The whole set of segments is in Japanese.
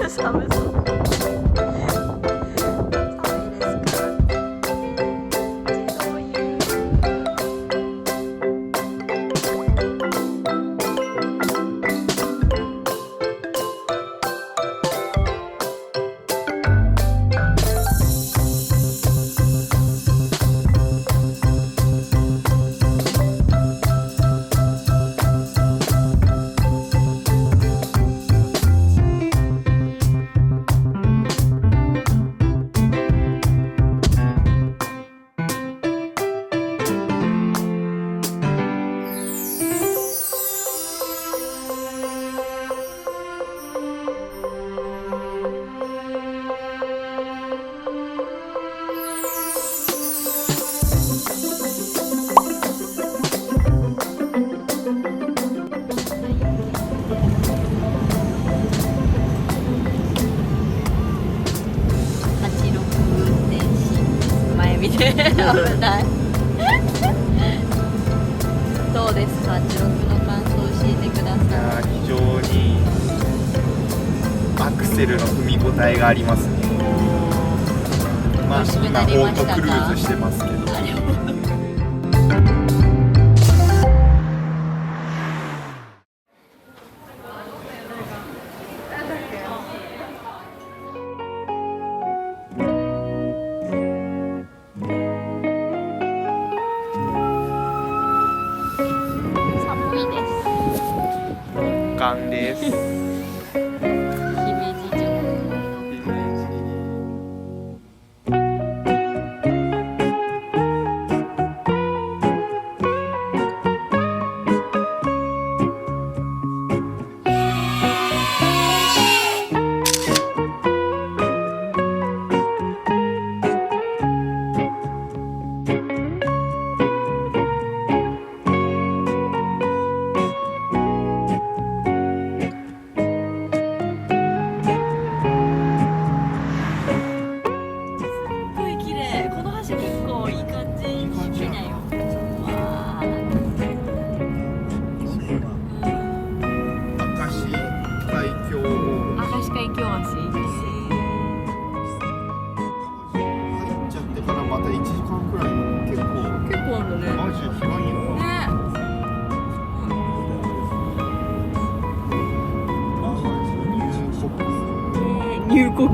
寒そう。危ない。どうですか、86の感想を教えてください。非常にアクセルの踏み応えがありますね。まあ、今オートクルーズしてますけど。寒です。姫路城。また1時間くらい結構あるね。マジ広いよね。入国。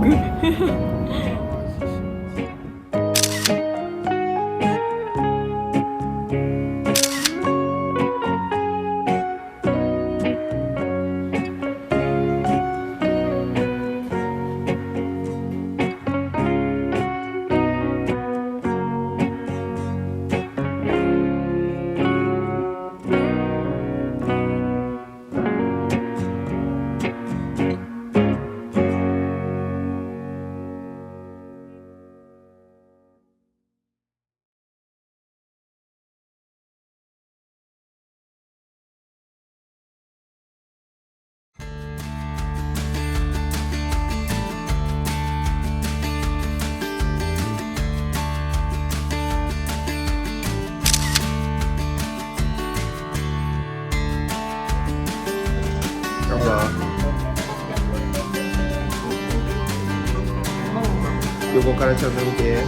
横からちゃんと見て。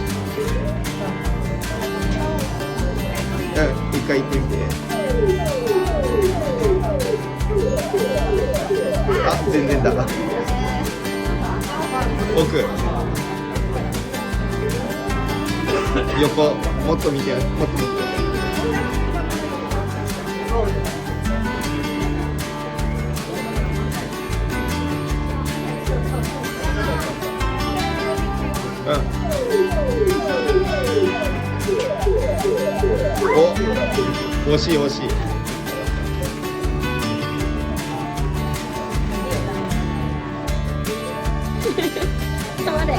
一回行ってみて。あ、全然だ。奥。横、もっと見て、もっと見て。お、惜しい惜しい。止まれ。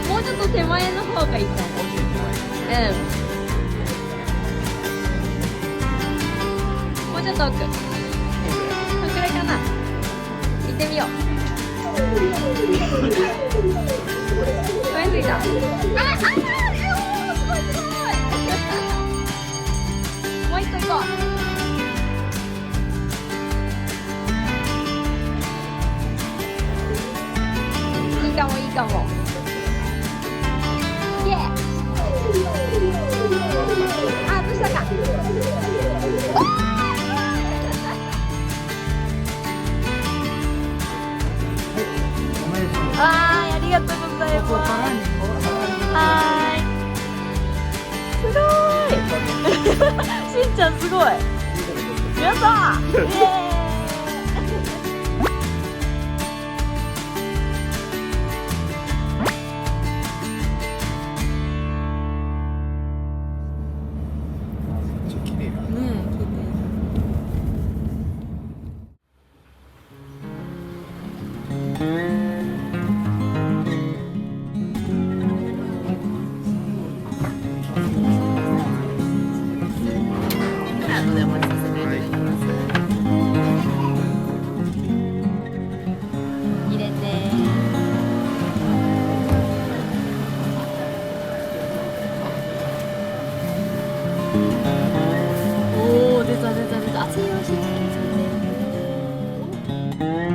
もうちょっと手前の方がいいかも。もうちょっと奥。これかな。ってみよう。上着いた。もう一個行こう。いいかもいいかも。イエー。あ、どうしたか。はい、ありがとうございます。はい。すごい。しんちゃんすごい。やったー。イエーイ。綺麗な。ねえ、綺麗。後でお待ちさせていただきます。入れて。おお、出た出た出た。熱いよ、しっかりつけて。